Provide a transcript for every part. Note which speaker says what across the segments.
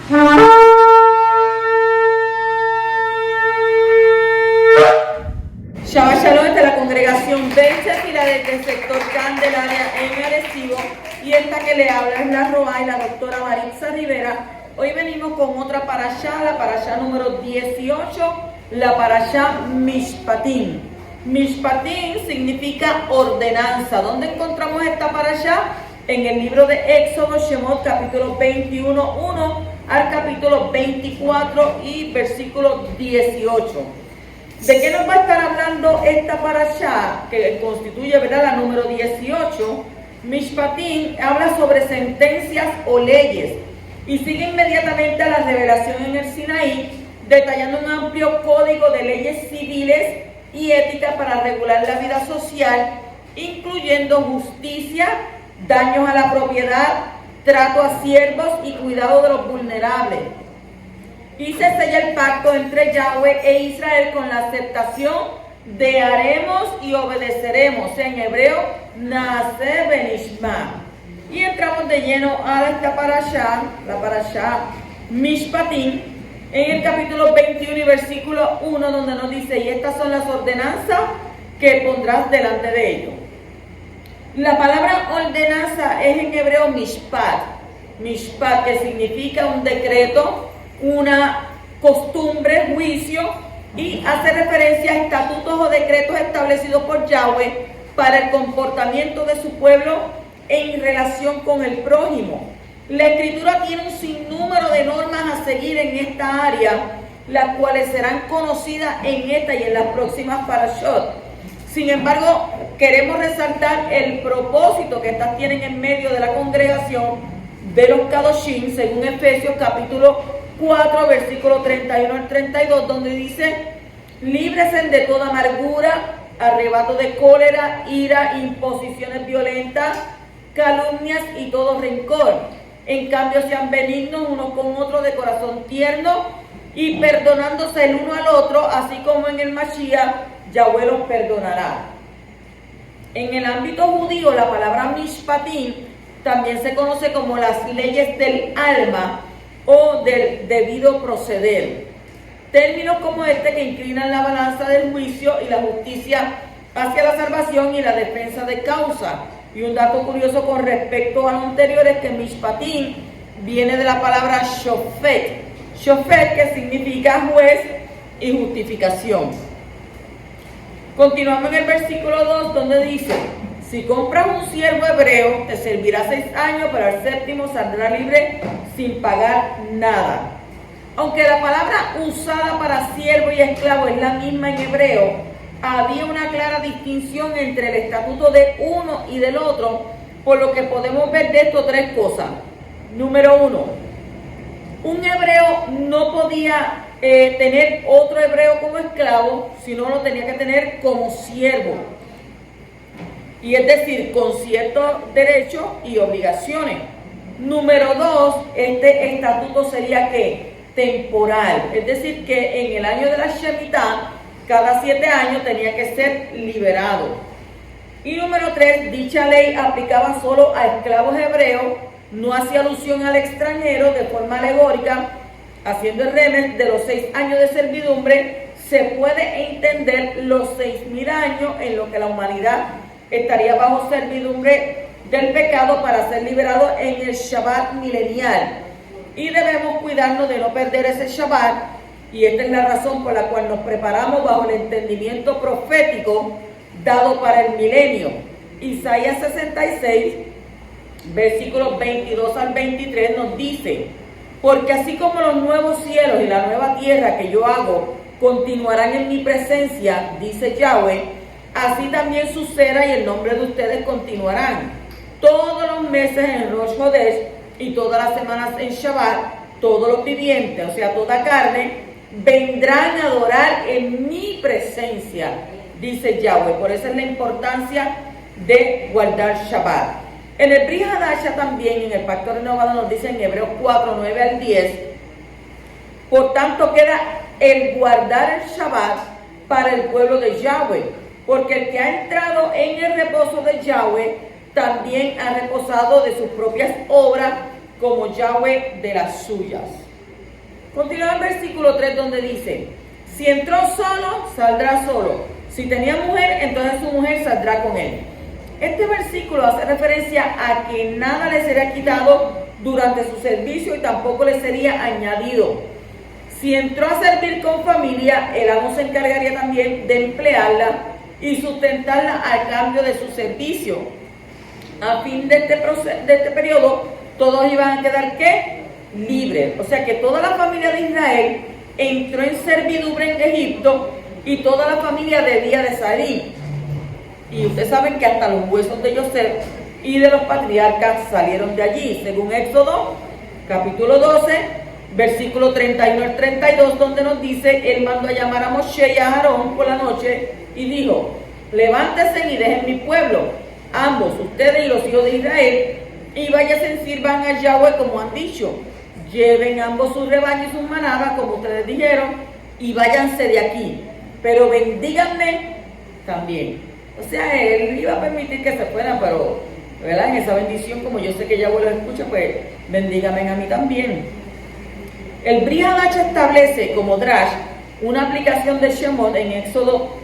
Speaker 1: Shabbat Shalom de la congregación Beth-Tefila desde el sector Candelaria en Arecibo, y esta que le habla es la Roa y la doctora Maritza Rivera. Hoy venimos con otra parashá, la parashá número 18, la parashá Mishpatim. Mishpatim significa ordenanza. ¿Dónde encontramos esta parashá? En el libro de Éxodo, Shemot, capítulo 21:1 al capítulo 24 y versículo 18. ¿De qué nos va a estar hablando esta parashá, que constituye, ¿verdad?, la número 18? Mishpatim habla sobre sentencias o leyes y sigue inmediatamente a la revelación en el Sinaí, detallando un amplio código de leyes civiles y éticas para regular la vida social, incluyendo justicia, daños a la propiedad, trato a siervos y cuidado de los vulnerables. Y se sella el pacto entre Yahweh e Israel con la aceptación de haremos y obedeceremos, en hebreo, Naaseh Benishma. Y entramos de lleno a esta parashá, la parashá Mishpatim, en el capítulo 21 y versículo 1, donde nos dice: y estas son las ordenanzas que pondrás delante de ellos. La palabra ordenanza es en hebreo mishpat, mishpat, que significa un decreto, una costumbre, juicio, y hace referencia a estatutos o decretos establecidos por Yahweh para el comportamiento de su pueblo en relación con el prójimo. La escritura tiene un sinnúmero de normas a seguir en esta área, las cuales serán conocidas en esta y en las próximas parashot. Sin embargo, queremos resaltar el propósito que estas tienen en medio de la congregación de los Kadoshim, según Efesios capítulo 4, versículo 31 al 32, donde dice: líbrese de toda amargura, arrebato de cólera, ira, imposiciones violentas, calumnias y todo rencor. En cambio, sean benignos unos con otros, de corazón tierno, y perdonándose el uno al otro, así como en el Mashiach Yahweh los perdonará. En el ámbito judío, la palabra Mishpatim también se conoce como las leyes del alma o del debido proceder. Términos como este que inclinan la balanza del juicio y la justicia hacia la salvación y la defensa de causa. Y un dato curioso con respecto a lo anterior es que Mishpatim viene de la palabra Shofet. Shofet, que significa juez y justificación. Continuamos en el versículo 2, donde dice: si compras un siervo hebreo, te servirá 6 años, pero al séptimo saldrá libre sin pagar nada. Aunque la palabra usada para siervo y esclavo es la misma en hebreo, había una clara distinción entre el estatuto de uno y del otro, por lo que podemos ver de esto 3 cosas. Número 1, un hebreo no podía tener otro hebreo como esclavo, sino lo tenía que tener como siervo. Y es decir, con ciertos derechos y obligaciones. Número 2, este estatuto sería ¿qué? Temporal. Es decir, que en el año de la Shemitah, cada 7 años tenía que ser liberado. Y número 3, dicha ley aplicaba solo a esclavos hebreos, no hacía alusión al extranjero de forma alegórica, haciendo el remes de los 6 años de servidumbre. Se puede entender los 6,000 años en lo que la humanidad estaría bajo servidumbre del pecado para ser liberado en el Shabbat milenial. Y debemos cuidarnos de no perder ese Shabbat, y esta es la razón por la cual nos preparamos bajo el entendimiento profético dado para el milenio. Isaías 66, versículos 22 al 23 nos dice: porque así como los nuevos cielos y la nueva tierra que yo hago continuarán en mi presencia, dice Yahweh, así también su cera y el nombre de ustedes continuarán. Todos los meses en Rosh Hodesh y todas las semanas en Shabbat, todos los vivientes, o sea, toda carne, vendrán a adorar en mi presencia, dice Yahweh. Por eso es la importancia de guardar Shabbat. En el Brit Hadasha también, en el Pacto Renovado, nos dice en Hebreos 4, 9 al 10, por tanto queda el guardar el Shabbat para el pueblo de Yahweh, porque el que ha entrado en el reposo de Yahweh también ha reposado de sus propias obras, como Yahweh de las suyas. Continúa el versículo 3 donde dice, si entró solo, saldrá solo. Si tenía mujer, entonces su mujer saldrá con él. Este versículo hace referencia a que nada le sería quitado durante su servicio y tampoco le sería añadido. Si entró a servir con familia, el amo se encargaría también de emplearla y sustentarla al cambio de su servicio. A fin de este periodo, todos iban a quedar ¿qué? Libres. O sea que toda la familia de Israel entró en servidumbre en Egipto y toda la familia debía de salir. Y ustedes saben que hasta los huesos de José y de los patriarcas salieron de allí, según Éxodo, capítulo 12, versículo 31 al 32, donde nos dice, él mandó a llamar a Moshe y a Aarón por la noche y dijo, levántense y dejen mi pueblo, ambos, ustedes y los hijos de Israel, y váyanse y sirvan a Yahweh como han dicho. Lleven ambos sus rebaños y sus manadas, como ustedes dijeron, y váyanse de aquí. Pero bendíganme también. O sea, él iba a permitir que se fueran, pero, ¿verdad? En esa bendición, como yo sé que Yahweh lo escucha, pues bendígame a mí también. El Brit Hadach establece como Drash una aplicación de Shemot en Éxodo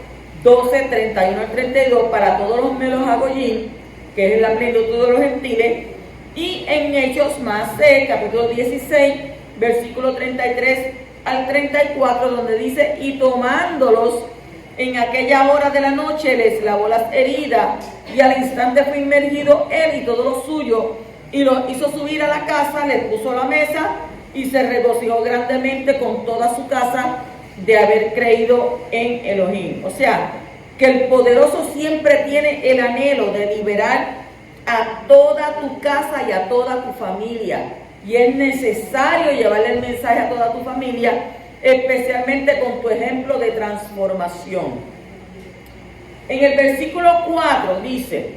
Speaker 1: 12, 31 al 32 para todos los melos Hagoyim, que es la plenitud de los gentiles, y en Hechos Masé, capítulo 16, versículo 33 al 34, donde dice, y tomándolos en aquella hora de la noche les lavó las heridas, y al instante fue inmergido él y todo lo suyo, y los hizo subir a la casa, les puso la mesa, y se regocijó grandemente con toda su casa de haber creído en Elohim. O sea, que el poderoso siempre tiene el anhelo de liberar a toda tu casa y a toda tu familia. Y es necesario llevarle el mensaje a toda tu familia, especialmente con tu ejemplo de transformación. En el versículo 4 dice,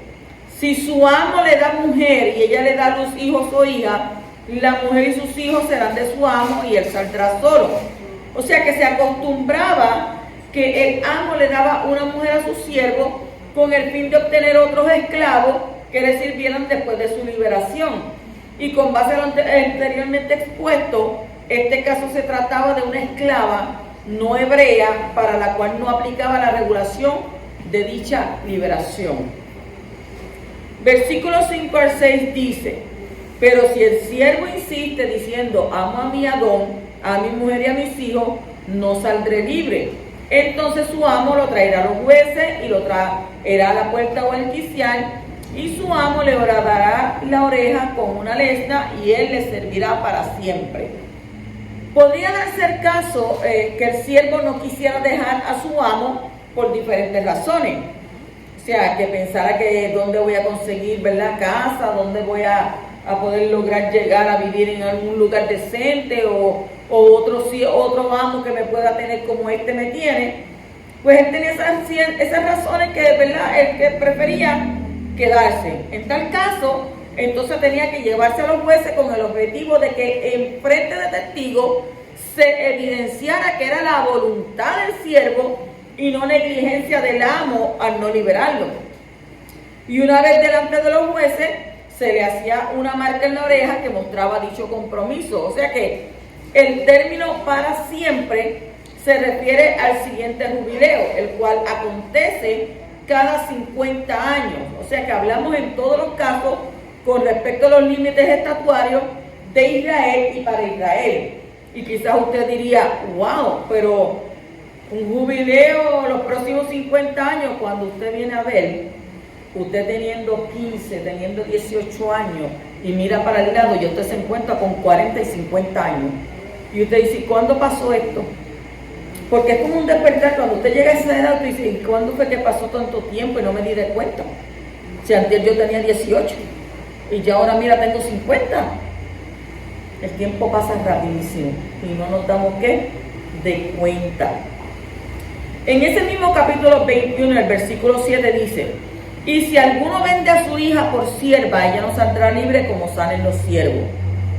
Speaker 1: si su amo le da mujer y ella le da a los hijos o hijas, la mujer y sus hijos serán de su amo y él saldrá solo. O sea que se acostumbraba que el amo le daba una mujer a su siervo con el fin de obtener otros esclavos que le sirvieran después de su liberación. Y con base a lo anteriormente expuesto, este caso se trataba de una esclava no hebrea para la cual no aplicaba la regulación de dicha liberación. Versículos 5 al 6 dice, pero si el siervo insiste diciendo, amo a mi Adón, a mi mujer y a mis hijos, no saldré libre. Entonces su amo lo traerá a los jueces y lo traerá a la puerta o al quicial, y su amo le horadará la oreja con una lesna y él le servirá para siempre. Podría darse el caso que el siervo no quisiera dejar a su amo por diferentes razones. O sea, que pensara que dónde voy a conseguir, ¿verdad?, casa, dónde voy a poder lograr llegar a vivir en algún lugar decente o otro amo que me pueda tener como este me tiene. Pues él tenía esas razones que, ¿verdad?, él que prefería quedarse. En tal caso, entonces tenía que llevarse a los jueces con el objetivo de que en frente de testigos se evidenciara que era la voluntad del siervo y no negligencia del amo al no liberarlo. Y una vez delante de los jueces, se le hacía una marca en la oreja que mostraba dicho compromiso. O sea que el término para siempre se refiere al siguiente jubileo, el cual acontece cada 50 años. O sea que hablamos en todos los casos con respecto a los límites estatuarios de Israel y para Israel. Y quizás usted diría, wow, pero un jubileo los próximos 50 años, cuando usted viene a ver, usted teniendo 15, teniendo 18 años, y mira para el lado y usted se encuentra con 40 y 50 años. Y usted dice, ¿cuándo pasó esto? Porque es como un despertar. Cuando usted llega a esa edad, usted dice, ¿cuándo fue que pasó tanto tiempo y no me di de cuenta? Si antes yo tenía 18 y ya ahora mira tengo 50. El tiempo pasa rapidísimo y no nos damos ¿qué? De cuenta. En ese mismo capítulo 21, el versículo 7 dice, y si alguno vende a su hija por sierva, ella no saldrá libre como salen los siervos.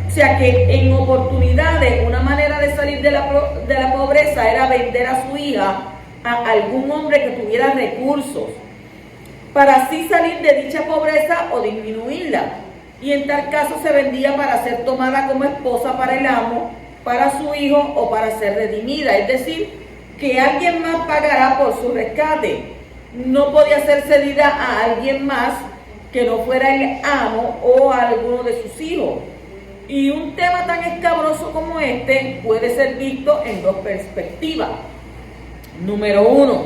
Speaker 1: O sea que en oportunidades, una manera de salir de la pobreza era vender a su hija a algún hombre que tuviera recursos, para así salir de dicha pobreza o disminuirla. Y en tal caso se vendía para ser tomada como esposa para el amo, para su hijo o para ser redimida, es decir, que alguien más pagará por su rescate. No podía ser cedida a alguien más que no fuera el amo o a alguno de sus hijos. Y un tema tan escabroso como este puede ser visto en dos perspectivas. Número uno,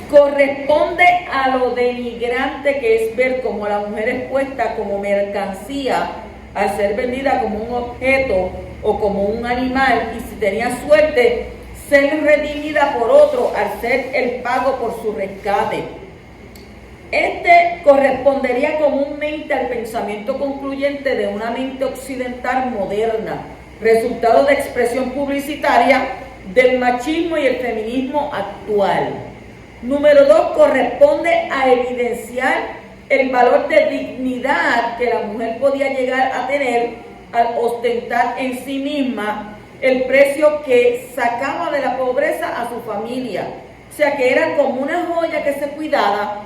Speaker 1: corresponde a lo denigrante que es ver cómo la mujer es puesta como mercancía al ser vendida como un objeto o como un animal, y si tenía suerte, ser redimida por otro al ser el pago por su rescate. Este correspondería comúnmente al pensamiento concluyente de una mente occidental moderna, resultado de expresión publicitaria del machismo y el feminismo actual. Número 2, corresponde a evidenciar el valor de dignidad que la mujer podía llegar a tener al ostentar en sí misma el precio que sacaba de la pobreza a su familia. O sea que era como una joya que se cuidaba.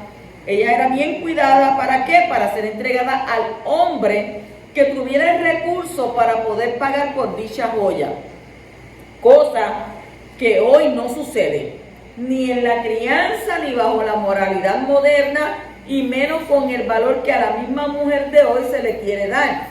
Speaker 1: Ella era bien cuidada, ¿para qué? Para ser entregada al hombre que tuviera el recurso para poder pagar por dicha joya. Cosa que hoy no sucede, ni en la crianza, ni bajo la moralidad moderna, y menos con el valor que a la misma mujer de hoy se le quiere dar.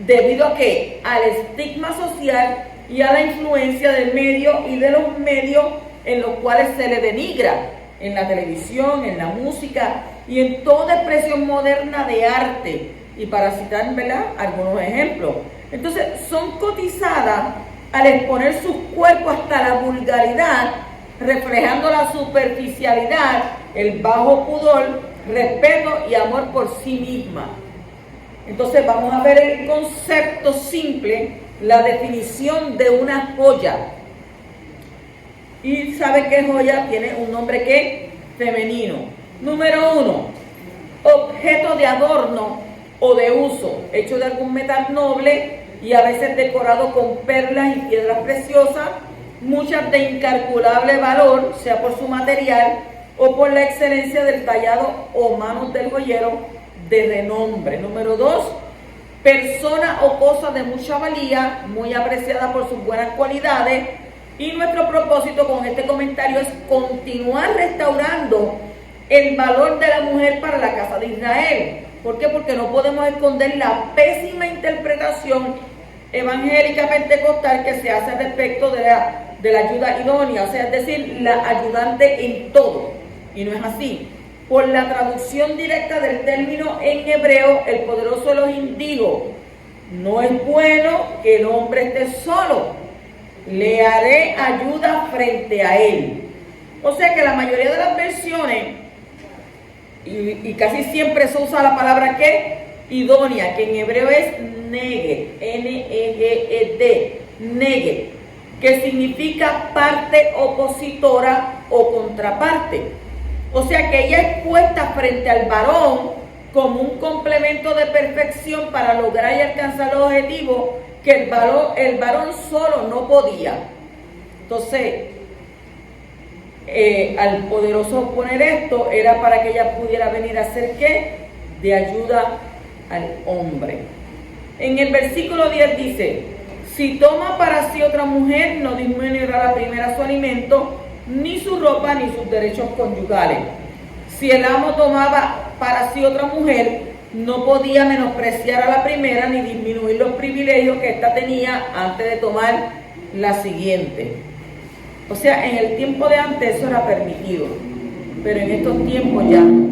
Speaker 1: ¿Debido a qué? Al estigma social y a la influencia del medio y de los medios en los cuales se le denigra, en la televisión, en la música y en toda expresión moderna de arte. Y para citar, ¿verdad?, algunos ejemplos. Entonces, son cotizadas al exponer sus cuerpos hasta la vulgaridad, reflejando la superficialidad, el bajo pudor, respeto y amor por sí misma. Entonces vamos a ver el concepto simple, la definición de una joya. Y sabe que joya tiene un nombre que femenino. Número 1, objeto de adorno o de uso, hecho de algún metal noble y a veces decorado con perlas y piedras preciosas, muchas de incalculable valor, sea por su material o por la excelencia del tallado o manos del joyero de renombre. Número 2, persona o cosa de mucha valía, muy apreciada por sus buenas cualidades. Y nuestro propósito con este comentario es continuar restaurando el valor de la mujer para la casa de Israel. ¿Por qué? Porque no podemos esconder la pésima interpretación evangélica pentecostal que se hace respecto de la ayuda idónea, o sea, es decir, la ayudante en todo. Y no es así. Por la traducción directa del término en hebreo, el poderoso Elohim dijo: no es bueno que el hombre esté solo, le haré ayuda frente a él. O sea que la mayoría de las versiones, y casi siempre se usa la palabra ¿qué? Idónea, que en hebreo es neged, N-E-G-E-D, neged, que significa parte opositora o contraparte. O sea que ella es puesta frente al varón como un complemento de perfección para lograr y alcanzar los objetivos que el varón solo no podía. Entonces, al poderoso poner esto, era para que ella pudiera venir a hacer ¿qué? De ayuda al hombre. En el versículo 10 dice: si toma para sí otra mujer, no disminuirá la primera su alimento, ni su ropa, ni sus derechos conyugales. Si el amo tomaba para sí otra mujer, no podía menospreciar a la primera, ni disminuir los privilegios que ésta tenía antes de tomar la siguiente. O sea, en el tiempo de antes eso era permitido, pero en estos tiempos ya no.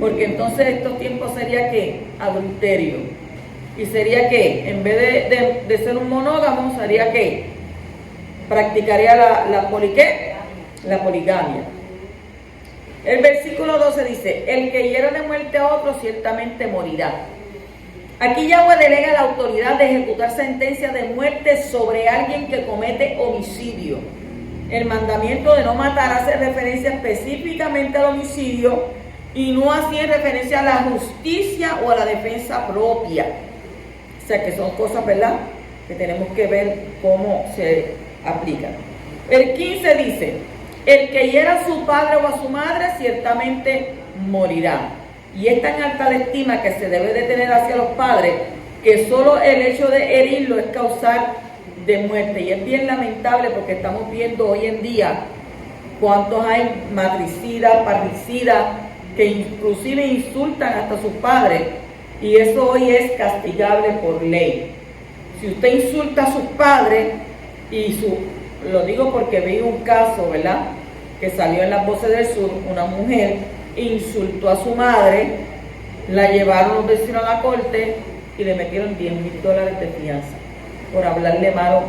Speaker 1: Porque entonces estos tiempos sería ¿qué? Adulterio. Y sería que, en vez de ser un monógamo, sería que practicaría la poligamia. El versículo 12 dice: el que hiera de muerte a otro ciertamente morirá. Aquí Yahweh delega la autoridad de ejecutar sentencia de muerte sobre alguien que comete homicidio. El mandamiento de no matar hace referencia específicamente al homicidio y no así en referencia a la justicia o a la defensa propia. O sea que son cosas, ¿verdad?, que tenemos que ver cómo se aplican. El 15 dice: el que hiera a su padre o a su madre ciertamente morirá. Y es tan alta la estima que se debe de tener hacia los padres que solo el hecho de herirlo es causar de muerte. Y es bien lamentable porque estamos viendo hoy en día cuántos hay matricidas, parricidas, que inclusive insultan hasta a sus padres, y eso hoy es castigable por ley. Si usted insulta a sus padres, lo digo porque vi un caso, ¿verdad?, que salió en Las Voces del Sur, una mujer insultó a su madre, la llevaron los vecinos a la corte y le metieron $10,000 de fianza por hablarle malo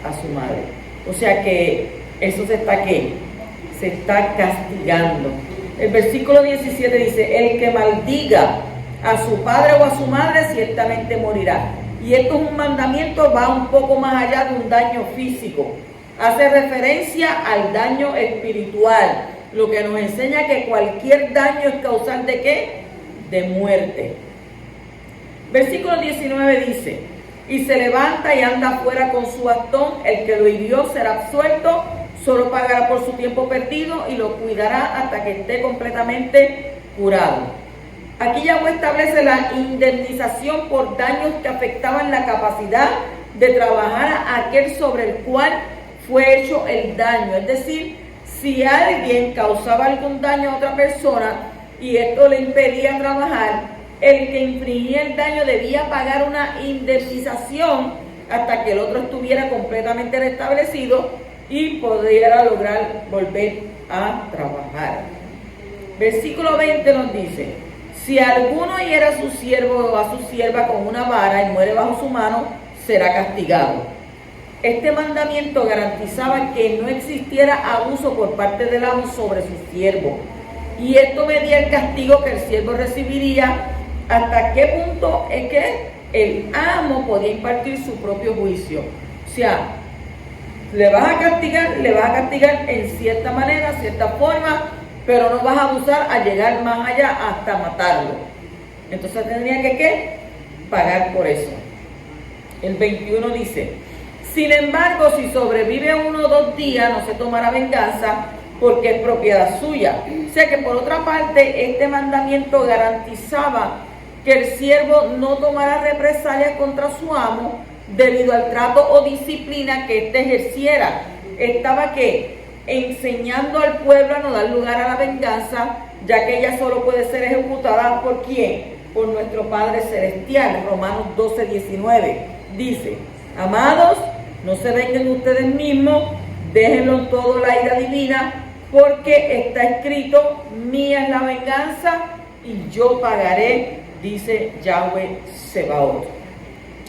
Speaker 1: a su madre. O sea que eso se está castigando. El versículo 17 dice: el que maldiga a su padre o a su madre ciertamente morirá. Y esto es un mandamiento, va un poco más allá de un daño físico. Hace referencia al daño espiritual, lo que nos enseña que cualquier daño es causal de ¿qué? De muerte. Versículo 19 dice: y se levanta y anda afuera con su bastón, el que lo hirió será absuelto, solo pagará por su tiempo perdido y lo cuidará hasta que esté completamente curado. Aquí Yahweh establece la indemnización por daños que afectaban la capacidad de trabajar a aquel sobre el cual fue hecho el daño. Es decir, si alguien causaba algún daño a otra persona y esto le impedía trabajar, el que infringía el daño debía pagar una indemnización hasta que el otro estuviera completamente restablecido y pudiera lograr volver a trabajar. Versículo 20 nos dice: si alguno hiera a su siervo o a su sierva con una vara y muere bajo su mano, será castigado. Este mandamiento garantizaba que no existiera abuso por parte del amo sobre su siervo, y esto medía el castigo que el siervo recibiría. ¿Hasta qué punto es que el amo podía impartir su propio juicio? O sea, le vas a castigar en cierta manera, cierta forma, pero no vas a abusar a llegar más allá hasta matarlo. Entonces tendría que ¿qué? Pagar por eso. El 21 dice: sin embargo, si sobrevive 1 o 2 días, no se tomará venganza, porque es propiedad suya. O sea que por otra parte, este mandamiento garantizaba que el siervo no tomara represalias contra su amo debido al trato o disciplina que éste ejerciera. Estaba ¿qué? Enseñando al pueblo a no dar lugar a la venganza, ya que ella solo puede ser ejecutada ¿por quién? Por nuestro Padre Celestial. Romanos 12:19 dice: amados, no se vengan ustedes mismos, déjenlo todo la ira divina, porque está escrito: mía es la venganza y yo pagaré, dice Yahweh Sebaot.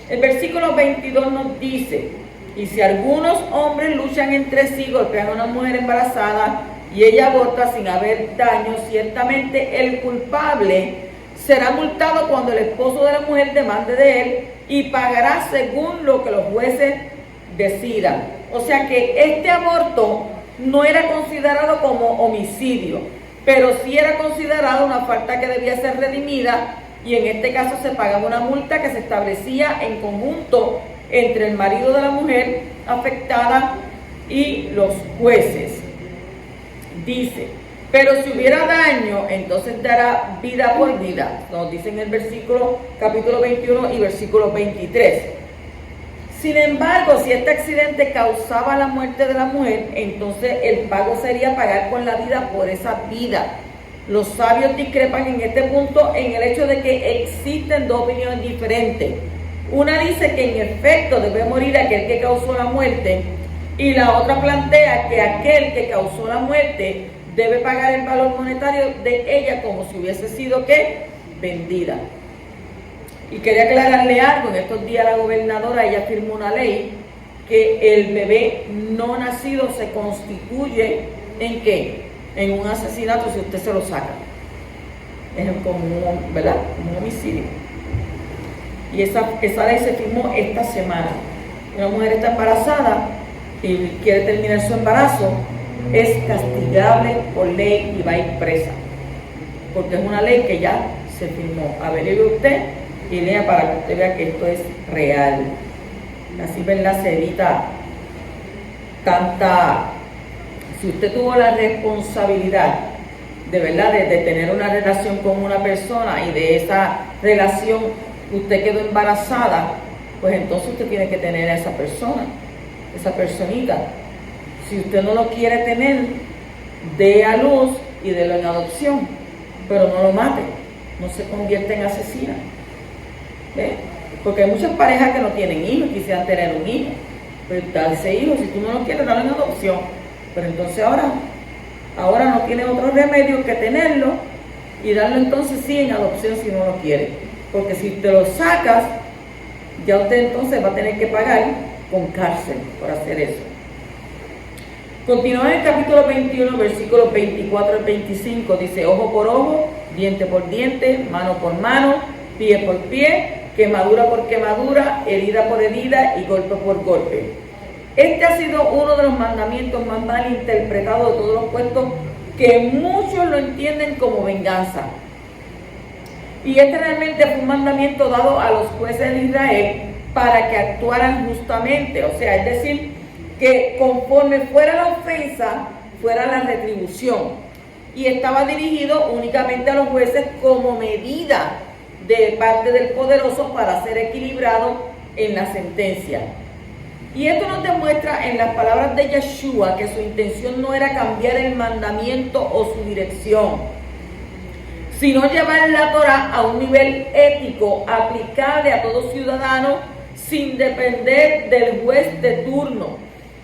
Speaker 1: El versículo 22 nos dice: y si algunos hombres luchan entre sí, golpean a una mujer embarazada y ella aborta sin haber daño, ciertamente el culpable será multado cuando el esposo de la mujer demande de él y pagará según lo que los jueces decidan. O sea que este aborto no era considerado como homicidio, pero sí era considerado una falta que debía ser redimida, y en este caso se pagaba una multa que se establecía en conjunto entre el marido de la mujer afectada y los jueces. Dice: pero si hubiera daño, entonces dará vida por vida. Nos dice en el capítulo 21 y versículo 23. Sin embargo, si este accidente causaba la muerte de la mujer, entonces el pago sería pagar con la vida por esa vida. Los sabios discrepan en este punto en el hecho de que existen 2 opiniones diferentes. Una dice que en efecto debe morir aquel que causó la muerte, y la otra plantea que aquel que causó la muerte debe pagar el valor monetario de ella como si hubiese sido ¿qué? Vendida. Y quería aclararle algo: en estos días la gobernadora, ella firmó una ley que el bebé no nacido se constituye ¿en qué? En un asesinato si usted se lo saca. Es como ¿verdad? Un homicidio. Y esa ley se firmó esta semana. Una mujer está embarazada y quiere terminar su embarazo, es castigable por ley y va a ir presa, porque es una ley que ya se firmó. Averigüe usted y lea para que usted vea que esto es real. Así, ¿verdad?, se evita tanta... Si usted tuvo la responsabilidad de verdad de tener una relación con una persona y de esa relación usted quedó embarazada, pues entonces usted tiene que tener a esa persona, esa personita. Si usted no lo quiere tener, dé a luz y délo en adopción, pero no lo mate, no se convierta en asesina. ¿Ve? Porque hay muchas parejas que no tienen hijos, quisieran tener un hijo, pues dale ese hijo, si tú no lo quieres, dalo en adopción, pero entonces ahora no tiene otro remedio que tenerlo y darlo entonces sí en adopción si no lo quiere, porque si te lo sacas, ya usted entonces va a tener que pagar con cárcel por hacer eso. Continúa en el capítulo 21, versículos 24 al 25, dice: ojo por ojo, diente por diente, mano por mano, pie por pie, quemadura por quemadura, herida por herida y golpe por golpe. Este ha sido uno de los mandamientos más mal interpretados de todos los puestos, que muchos lo entienden como venganza. Y este realmente fue un mandamiento dado a los jueces de Israel para que actuaran justamente, o sea, es decir, que conforme fuera la ofensa, fuera la retribución. Y estaba dirigido únicamente a los jueces como medida de parte del poderoso para ser equilibrado en la sentencia. Y esto nos demuestra en las palabras de Yeshua que su intención no era cambiar el mandamiento o su dirección, sino llevar la Torá a un nivel ético aplicable a todo ciudadano sin depender del juez de turno.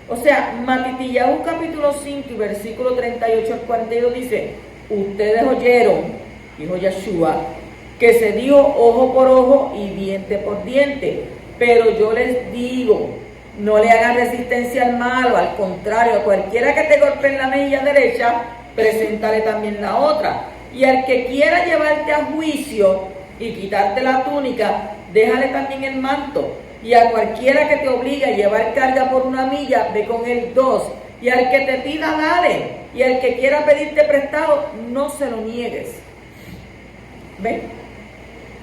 Speaker 1: O sea, Matitiyahu capítulo 5 y versículo 38 al 42 dice: ustedes oyeron, dijo Yeshua, que se dio ojo por ojo y diente por diente, pero yo les digo, no le hagan resistencia al malo, al contrario, a cualquiera que te golpee en la mejilla derecha, preséntale también la otra. Y al que quiera llevarte a juicio y quitarte la túnica, déjale también el manto. Y a cualquiera que te obligue a llevar carga por 1 milla, ve con él 2. Y al que te pida, dale. Y al que quiera pedirte prestado, no se lo niegues. ¿Ven?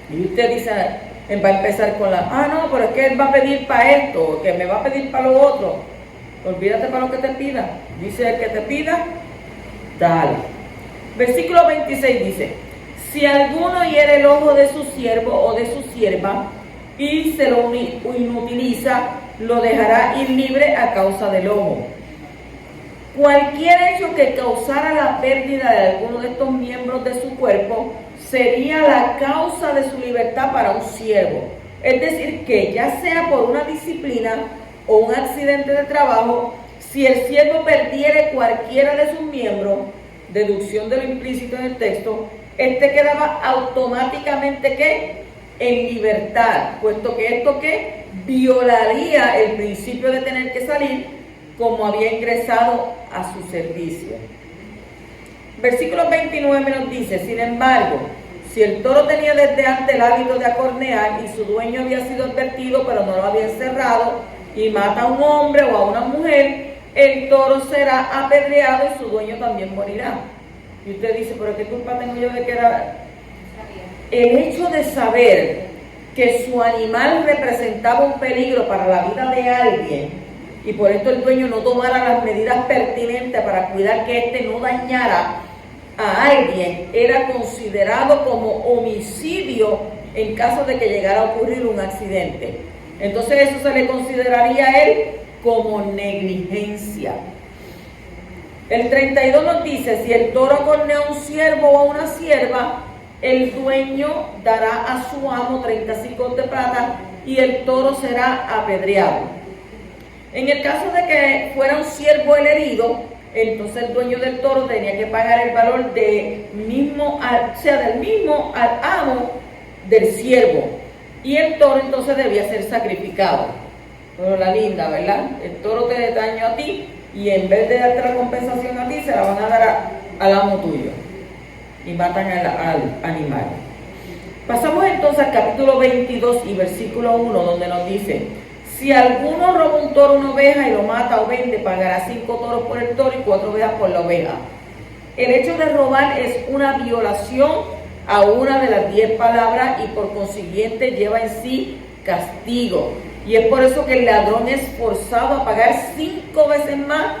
Speaker 1: Y usted dice, va a empezar con no, pero es que él va a pedir para esto, que me va a pedir para lo otro. Olvídate para lo que te pida. Dice el que te pida, dale. Versículo 26 dice: si alguno hiere el ojo de su siervo o de su sierva y se lo inutiliza, lo dejará ir libre a causa del ojo. Cualquier hecho que causara la pérdida de alguno de estos miembros de su cuerpo sería la causa de su libertad para un siervo. Es decir, que ya sea por una disciplina o un accidente de trabajo, si el siervo perdiere cualquiera de sus miembros, deducción de lo implícito en el texto, este quedaba automáticamente ¿qué? En libertad, puesto que esto ¿qué? Violaría el principio de tener que salir como había ingresado a su servicio. Versículo 29 nos dice: sin embargo, si el toro tenía desde antes el hábito de acornear y su dueño había sido advertido pero no lo había encerrado, y mata a un hombre o a una mujer, el toro será apedreado y su dueño también morirá. Y usted dice, pero ¿qué culpa tengo yo de que era? El hecho de saber que su animal representaba un peligro para la vida de alguien, y por esto el dueño no tomara las medidas pertinentes para cuidar que éste no dañara a alguien, era considerado como homicidio en caso de que llegara a ocurrir un accidente. Entonces eso se le consideraría a él como negligencia. El 32 nos dice: si el toro acornea a un siervo o a una sierva, el dueño dará a su amo 30 siclos de plata y el toro será apedreado. En el caso de que fuera un siervo el herido, entonces el dueño del toro tenía que pagar el valor del mismo al amo del siervo, y el toro entonces debía ser sacrificado. Pero la linda, ¿verdad? El toro te dañó a ti y en vez de darte la compensación a ti, se la van a dar al amo tuyo y matan al animal. Pasamos entonces al capítulo 22 y versículo 1, donde nos dice: si alguno roba un toro o una oveja y lo mata o vende, pagará 5 toros por el toro y 4 ovejas por la oveja. El hecho de robar es una violación a una de las 10 palabras y por consiguiente lleva en sí castigo. Y es por eso que el ladrón es forzado a pagar 5 veces más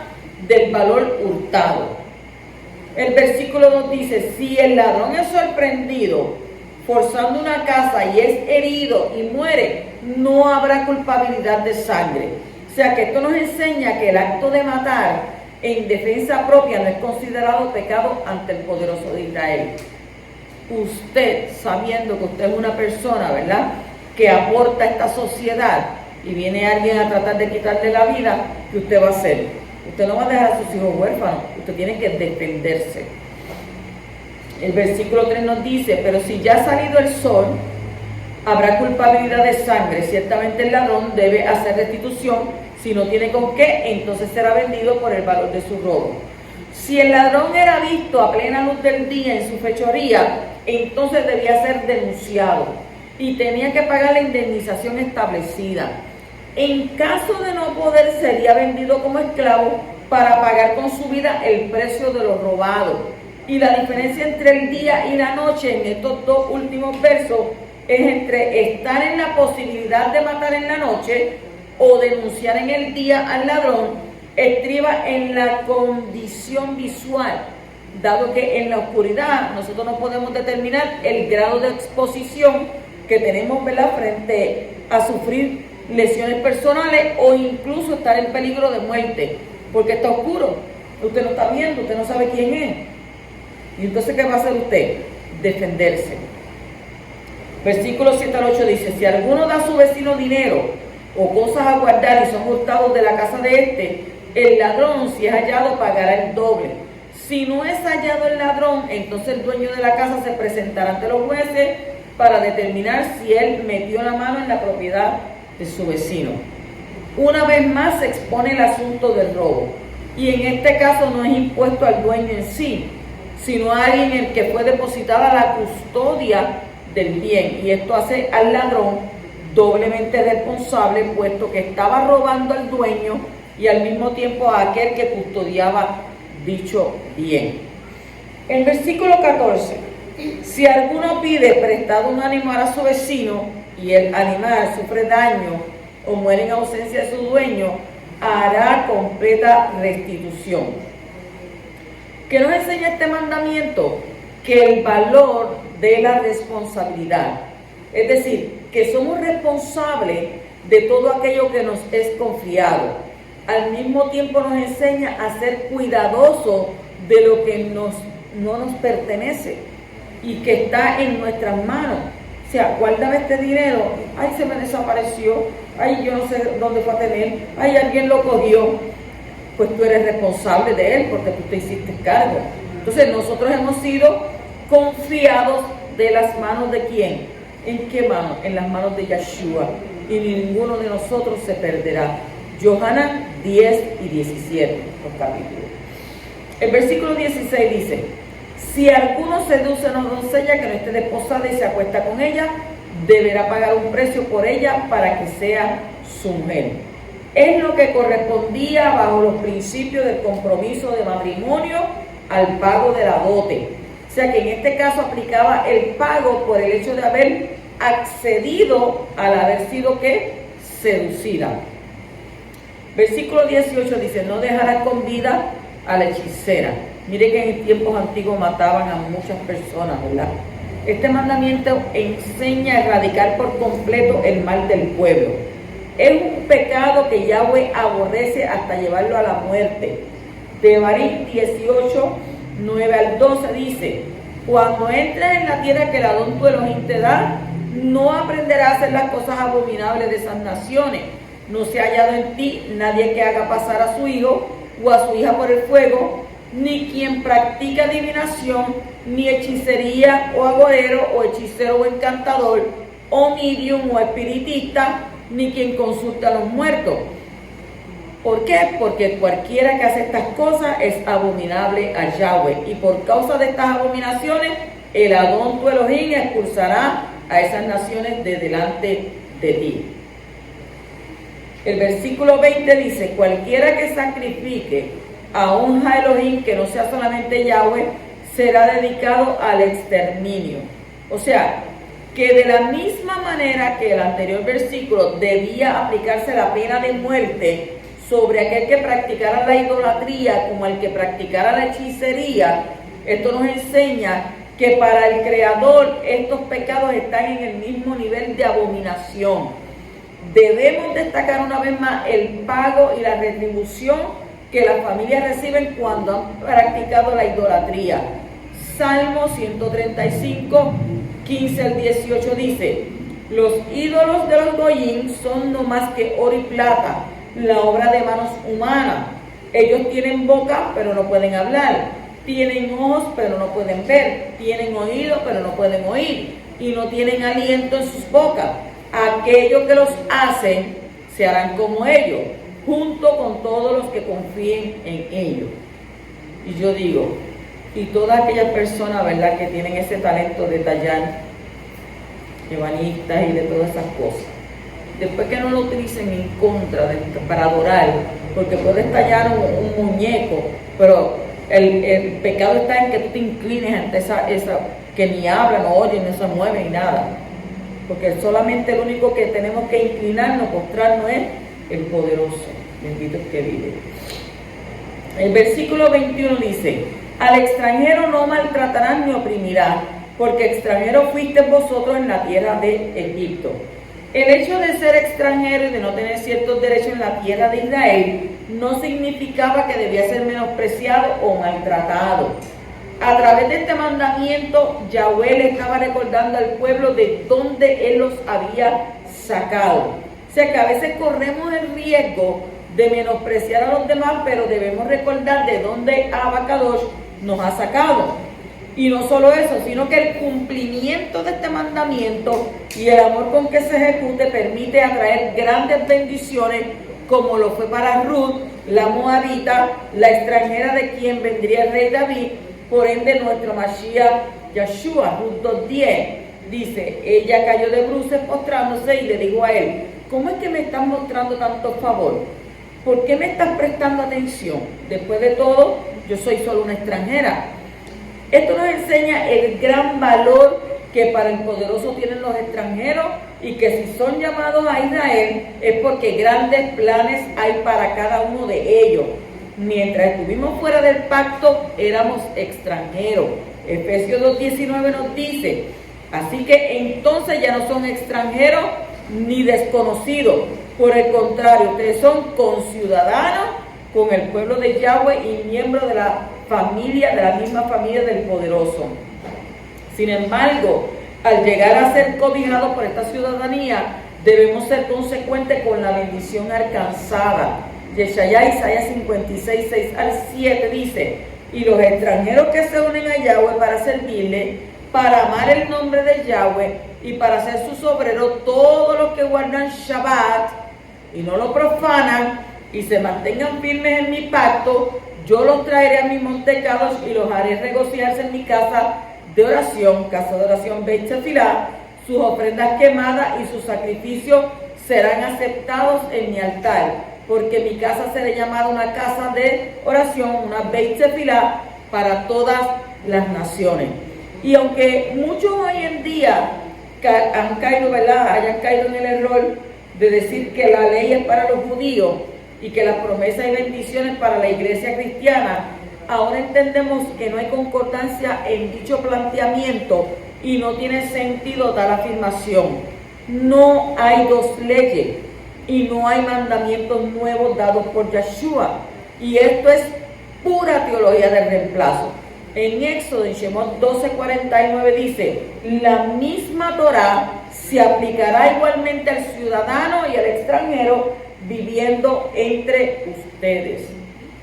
Speaker 1: del valor hurtado. El versículo 2 dice: si el ladrón es sorprendido forzando una casa y es herido y muere, no habrá culpabilidad de sangre. O sea que esto nos enseña que el acto de matar en defensa propia no es considerado pecado ante el poderoso de Israel. Usted, sabiendo que usted es una persona, ¿verdad?, que aporta a esta sociedad y viene alguien a tratar de quitarle la vida, ¿qué usted va a hacer? Usted no va a dejar a sus hijos huérfanos, usted tiene que defenderse. El versículo 3 nos dice, pero si ya ha salido el sol, habrá culpabilidad de sangre. Ciertamente el ladrón debe hacer restitución. Si no tiene con qué, entonces será vendido por el valor de su robo. Si el ladrón era visto a plena luz del día en su fechoría, entonces debía ser denunciado y tenía que pagar la indemnización establecida. En caso de no poder, sería vendido como esclavo para pagar con su vida el precio de lo robado. Y la diferencia entre el día y la noche en estos dos últimos versos es entre estar en la posibilidad de matar en la noche o denunciar en el día al ladrón. Estriba en la condición visual, dado que en la oscuridad nosotros no podemos determinar el grado de exposición que tenemos, ¿verdad?, frente a sufrir lesiones personales o incluso estar en peligro de muerte, porque está oscuro, usted no está viendo, usted no sabe quién es. Y entonces, ¿qué va a hacer usted? Defenderse. Versículo 7 al 8 dice, si alguno da a su vecino dinero o cosas a guardar y son hurtados de la casa de el ladrón, si es hallado, pagará el doble. Si no es hallado el ladrón, entonces el dueño de la casa se presentará ante los jueces para determinar si él metió la mano en la propiedad de su vecino. Una vez más se expone el asunto del robo, y en este caso no es impuesto al dueño en sí, sino a alguien en el que fue depositada la custodia del bien, y esto hace al ladrón doblemente responsable, puesto que estaba robando al dueño y al mismo tiempo a aquel que custodiaba dicho bien. El versículo 14, si alguno pide prestado un animal a su vecino y el animal sufre daño o muere en ausencia de su dueño, hará completa restitución. ¿Qué nos enseña este mandamiento? Que el valor de la responsabilidad, es decir, que somos responsables de todo aquello que nos es confiado. Al mismo tiempo nos enseña a ser cuidadosos de lo que no nos pertenece y que está en nuestras manos. O sea, guárdame este dinero, ay, se me desapareció, ay, yo no sé dónde fue a tener, ay, alguien lo cogió. Pues tú eres responsable de él porque tú te hiciste cargo. Entonces nosotros hemos sido confiados de las manos de ¿quién? ¿En qué manos? En las manos de Yeshua. Y ninguno de nosotros se perderá. Yohanan 10 y 17, los capítulos. El versículo 16 dice, si alguno seduce a una doncella que no esté desposada y se acuesta con ella, deberá pagar un precio por ella para que sea su mujer. Es lo que correspondía bajo los principios del compromiso de matrimonio al pago de la dote. O sea que en este caso aplicaba el pago por el hecho de haber accedido al haber sido ¿qué? Seducida. Versículo 18 dice, no dejarás con vida a la hechicera. Mire que en tiempos antiguos mataban a muchas personas, ¿verdad? Este mandamiento enseña a erradicar por completo el mal del pueblo. Es un pecado que Yahweh aborrece hasta llevarlo a la muerte. Devarim 18, 9 al 12 dice, cuando entres en la tierra que el Adón tu Elohim te da, no aprenderás a hacer las cosas abominables de esas naciones. No se ha hallado en ti nadie que haga pasar a su hijo o a su hija por el fuego, ni quien practica adivinación, ni hechicería o agorero o hechicero o encantador, o medium o espiritista, ni quien consulta a los muertos. ¿Por qué? Porque cualquiera que hace estas cosas es abominable a Yahweh, y por causa de estas abominaciones el Adón tu Elohim expulsará a esas naciones de delante de ti. El versículo 20 dice, cualquiera que sacrifique a un Elohim que no sea solamente Yahweh, será dedicado al exterminio. O sea, que de la misma manera que el anterior versículo debía aplicarse la pena de muerte sobre aquel que practicara la idolatría como el que practicara la hechicería, esto nos enseña que para el Creador estos pecados están en el mismo nivel de abominación. Debemos destacar una vez más el pago y la retribución que las familias reciben cuando han practicado la idolatría. Salmo 135, 15 al 18 dice: los ídolos de los goyim son no más que oro y plata, la obra de manos humanas. Ellos tienen boca, pero no pueden hablar. Tienen ojos, pero no pueden ver. Tienen oídos, pero no pueden oír. Y no tienen aliento en sus bocas. Aquellos que los hacen se harán como ellos, junto con todos los que confíen en ellos. Y yo digo, y todas aquellas personas, ¿verdad?, que tienen ese talento de tallar ebanistas y de todas esas cosas, después que no lo utilicen en contra para adorar, porque puedes tallar un muñeco, pero el pecado está en que tú te inclines ante esa que ni habla, no oye, no se mueve ni nada, porque solamente el único que tenemos que inclinarnos, postrarnos es el poderoso, bendito es que vive. El versículo 21 dice: al extranjero no maltratarán ni oprimirán, porque extranjeros fuisteis vosotros en la tierra de Egipto. El hecho de ser extranjero y de no tener ciertos derechos en la tierra de Israel no significaba que debía ser menospreciado o maltratado. A través de este mandamiento, Yahweh le estaba recordando al pueblo de dónde Él los había sacado. O sea que a veces corremos el riesgo de menospreciar a los demás, pero debemos recordar de dónde Abacadosh nos ha sacado. Y no solo eso, sino que el cumplimiento de este mandamiento y el amor con que se ejecute permite atraer grandes bendiciones, como lo fue para Ruth, la moabita, la extranjera de quien vendría el rey David, por ende nuestro Mashiach Yeshua. Ruth 2:10 dice: ella cayó de bruces postrándose y le dijo a él: ¿cómo es que me estás mostrando tanto favor? ¿Por qué me estás prestando atención? Después de todo, yo soy solo una extranjera. Esto nos enseña el gran valor que para el poderoso tienen los extranjeros, y que si son llamados a Israel es porque grandes planes hay para cada uno de ellos. Mientras estuvimos fuera del pacto, éramos extranjeros. Efesios 2:19 nos dice: así que entonces ya no son extranjeros ni desconocidos. Por el contrario, ustedes son conciudadanos con el pueblo de Yahweh y miembros de la misma familia del poderoso. Sin embargo, al llegar a ser cobijados por esta ciudadanía, debemos ser consecuentes con la bendición alcanzada. Isaías 56, 6 al 7 dice: y los extranjeros que se unen a Yahweh para servirle, para amar el nombre de Yahweh y para ser sus obreros, todos los que guardan Shabbat y no lo profanan y se mantengan firmes en mi pacto, yo los traeré a mi monte Kadosh y los haré regocijarse en mi casa de oración Beit Tefilá. Sus ofrendas quemadas y sus sacrificios serán aceptados en mi altar, porque mi casa será llamada una casa de oración, una Beit Tefilá, para todas las naciones. Y aunque muchos hoy en día han caído, ¿verdad?, hayan caído en el error de decir que la ley es para los judíos y que las promesas y bendiciones para la iglesia cristiana, ahora entendemos que no hay concordancia en dicho planteamiento y no tiene sentido tal afirmación. No hay dos leyes y no hay mandamientos nuevos dados por Yeshua, y esto es pura teología del reemplazo. En Éxodo, en Shemot 12:49 dice: la misma Torá se aplicará igualmente al ciudadano y al extranjero viviendo entre ustedes.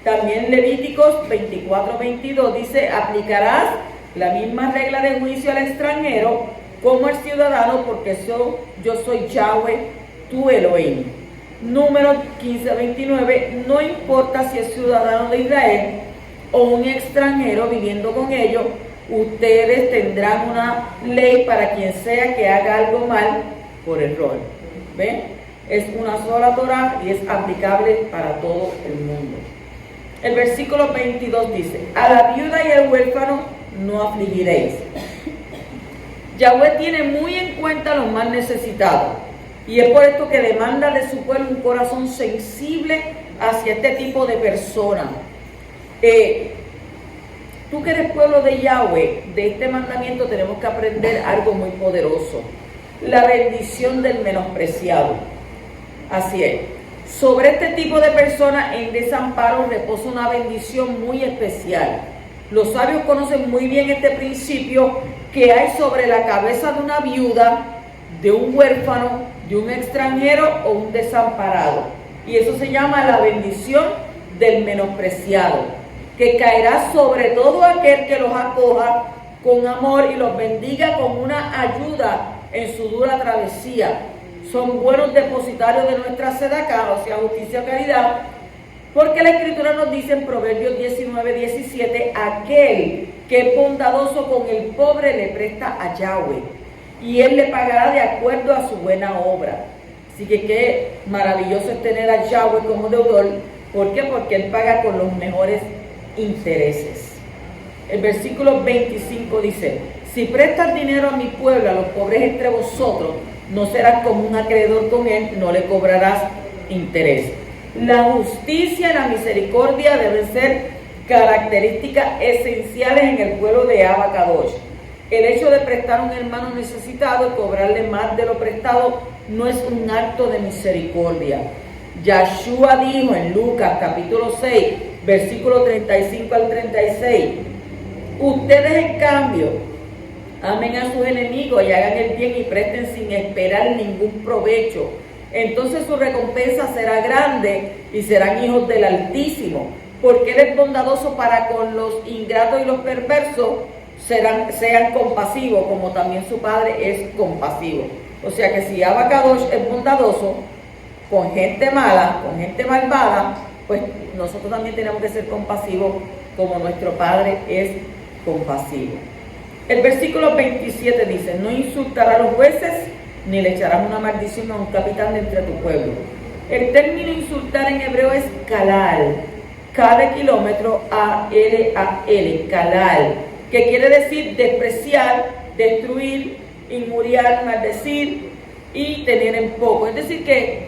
Speaker 1: También Levíticos 24:22 dice: aplicarás la misma regla de juicio al extranjero como al ciudadano, porque yo soy Yahweh, tu Elohim. Números 15:29, no importa si es ciudadano de Israel o un extranjero viviendo con ellos, ustedes tendrán una ley para quien sea que haga algo mal por error. ¿Ven? Es una sola Torá y es aplicable para todo el mundo. El versículo 22 dice: a la viuda y al huérfano no afligiréis. Yahweh tiene muy en cuenta a los más necesitados, y es por esto que demanda de su pueblo un corazón sensible hacia este tipo de personas. Tú que eres pueblo de Yahweh, de este mandamiento tenemos que aprender algo muy poderoso. La bendición del menospreciado. Así es. Sobre este tipo de personas en desamparo reposa una bendición muy especial. Los sabios conocen muy bien este principio que hay sobre la cabeza de una viuda, de un huérfano, de un extranjero o un desamparado. Y eso se llama la bendición del menospreciado, que caerá sobre todo aquel que los acoja con amor y los bendiga con una ayuda en su dura travesía. Son buenos depositarios de nuestra sedacá, o sea, justicia y caridad, porque la Escritura nos dice en Proverbios 19:17, aquel que es bondadoso con el pobre le presta a Yahweh, y él le pagará de acuerdo a su buena obra. Así que qué maravilloso es tener a Yahweh como deudor. ¿Por qué? Porque él paga con los mejores intereses. El versículo 25 dice, si prestas dinero a mi pueblo, a los pobres entre vosotros, no serás como un acreedor con él, no le cobrarás interés. La justicia y la misericordia deben ser características esenciales en el pueblo de Abba Kadosh. El hecho de prestar a un hermano necesitado y cobrarle más de lo prestado no es un acto de misericordia. Yahshua dijo en Lucas capítulo 6, versículo 35 al 36, ustedes en cambio amen a sus enemigos y hagan el bien y presten sin esperar ningún provecho. Entonces su recompensa será grande y serán hijos del Altísimo, porque Él es bondadoso para con los ingratos y los perversos, sean compasivos, como también su Padre es compasivo. O sea que si Abba Kadosh es bondadoso con gente mala, con gente malvada, pues nosotros también tenemos que ser compasivos como nuestro Padre es compasivo. El versículo 27 dice, no insultarás a los jueces, ni le echarás una maldición a un capitán de entre tu pueblo. El término insultar en hebreo es kalal, cada kilómetro A-L-A-L, kalal, que quiere decir despreciar, destruir, injuriar, maldecir y tener en poco. Es decir que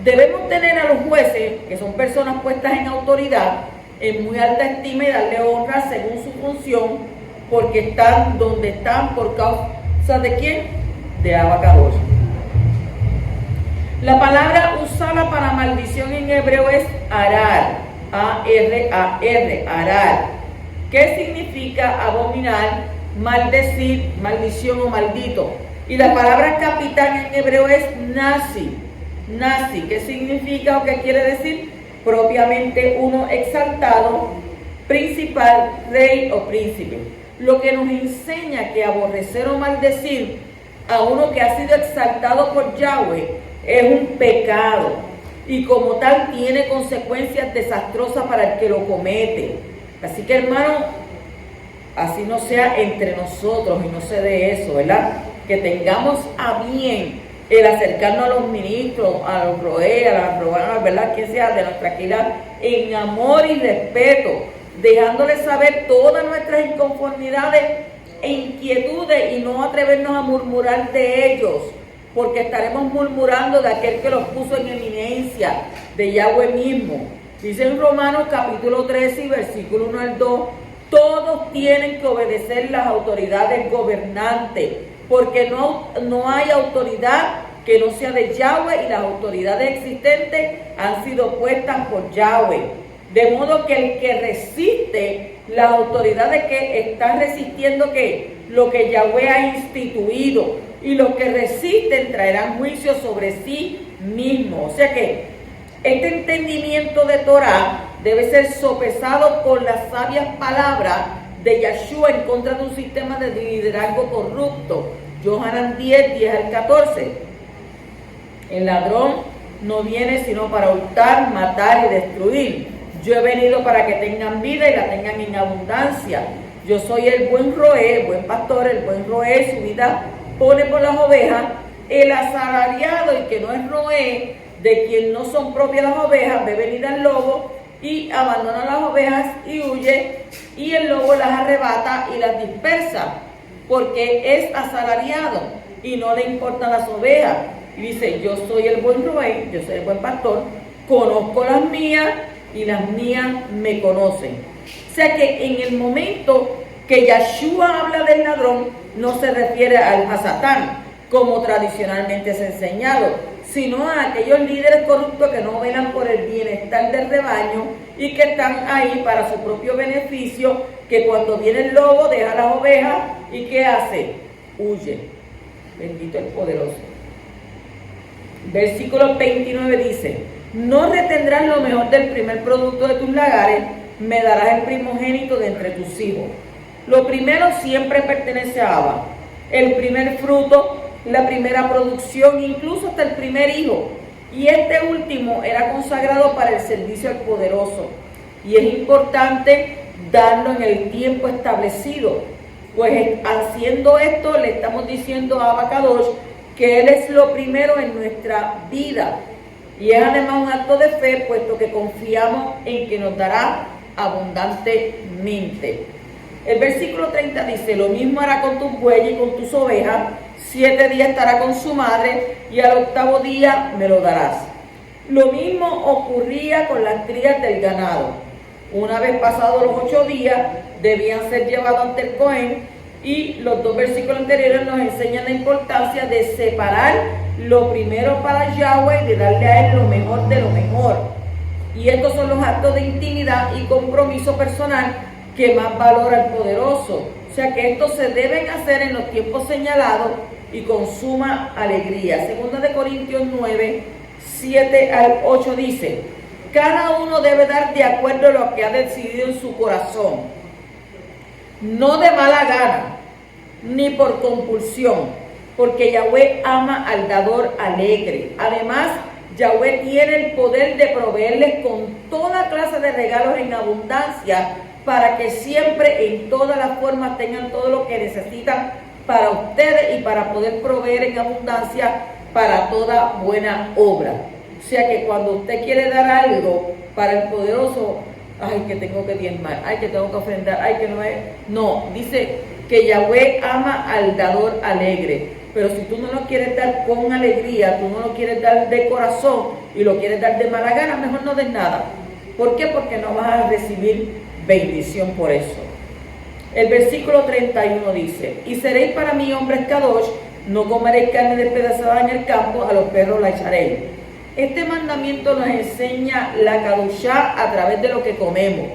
Speaker 1: debemos tener a los jueces, que son personas puestas en autoridad, en muy alta estima y darle honra según su función, porque están donde están por causa de ¿quién? De Abba Kadosh. La palabra usada para maldición en hebreo es arar, A-R-A-R, arar, que significa abominar, maldecir, maldición o maldito. Y la palabra capitán en hebreo es nasi, que significa o que quiere decir propiamente uno exaltado, principal, rey o príncipe. Lo que nos enseña que aborrecer o maldecir a uno que ha sido exaltado por Yahweh es un pecado y como tal tiene consecuencias desastrosas para el que lo comete. Así que hermano, así no sea entre nosotros y no se dé eso, ¿verdad? Que tengamos a bien el acercarnos a los ministros, a los roé, a las robanas, ¿verdad? Que sea de nuestra equidad en amor y respeto, dejándoles saber todas nuestras inconformidades e inquietudes y no atrevernos a murmurar de ellos, porque estaremos murmurando de aquel que los puso en eminencia, de Yahweh mismo. Dice en Romanos capítulo 13 y versículo 1 al 2, todos tienen que obedecer las autoridades gobernantes, porque no hay autoridad que no sea de Yahweh y las autoridades existentes han sido puestas por Yahweh. De modo que el que resiste las autoridades que está resistiendo que lo que Yahweh ha instituido, y los que resisten traerán juicio sobre sí mismos. O sea que este entendimiento de Torah debe ser sopesado con las sabias palabras de Yahshua en contra de un sistema de liderazgo corrupto. Yohanan 10, 10 al 14. El ladrón no viene sino para hurtar, matar y destruir. Yo he venido para que tengan vida y la tengan en abundancia. Yo soy el buen roé, el buen pastor, el buen roé, su vida pone por las ovejas. El asalariado y que no es roé, de quien no son propias las ovejas, ve venir al lobo y abandona las ovejas y huye, y el lobo las arrebata y las dispersa, porque es asalariado y no le importan las ovejas. Y dice, yo soy el buen roé, yo soy el buen pastor, conozco las mías y las mías me conocen. O sea que en el momento que Yeshua habla del ladrón, no se refiere a Satán, como tradicionalmente es enseñado, sino a aquellos líderes corruptos que no velan por el bienestar del rebaño y que están ahí para su propio beneficio, que cuando viene el lobo deja las ovejas y ¿qué hace? Huye. Bendito el poderoso. Versículo 29 dice: no retendrás lo mejor del primer producto de tus lagares, me darás el primogénito de entre tus hijos. Lo primero siempre pertenece a Abba, el primer fruto, la primera producción, incluso hasta el primer hijo. Y este último era consagrado para el servicio al poderoso. Y es importante darlo en el tiempo establecido, pues haciendo esto le estamos diciendo a Abba Kadosh que Él es lo primero en nuestra vida. Y es además un acto de fe, puesto que confiamos en que nos dará abundantemente. El versículo 30 dice: lo mismo hará con tus bueyes y con tus ovejas, 7 días estará con su madre, y al 8º día me lo darás. Lo mismo ocurría con las crías del ganado. Una vez pasados los 8 días, debían ser llevados ante el Cohen, y los 2 versículos anteriores nos enseñan la importancia de separar lo primero para Yahweh y de darle a Él lo mejor de lo mejor. Y estos son los actos de intimidad y compromiso personal que más valora el poderoso. O sea que estos se deben hacer en los tiempos señalados y con suma alegría. Segunda de Corintios 9, 7 al 8 dice: cada uno debe dar de acuerdo a lo que ha decidido en su corazón, no de mala gana, ni por compulsión, porque Yahweh ama al dador alegre. Además, Yahweh tiene el poder de proveerles con toda clase de regalos en abundancia, para que siempre en todas las formas tengan todo lo que necesitan para ustedes y para poder proveer en abundancia para toda buena obra. O sea que cuando usted quiere dar algo para el poderoso, ay, que tengo que diezmar, ay, que tengo que ofrendar, ay, que no es... No, dice que Yahweh ama al dador alegre. Pero si tú no lo quieres dar con alegría, tú no lo quieres dar de corazón y lo quieres dar de mala gana, mejor no des nada. ¿Por qué? Porque no vas a recibir bendición por eso. El versículo 31 dice: y seréis para mí hombres kadosh, no comeréis carne despedazada en el campo, a los perros la echaréis. Este mandamiento nos enseña la kadoshá a través de lo que comemos.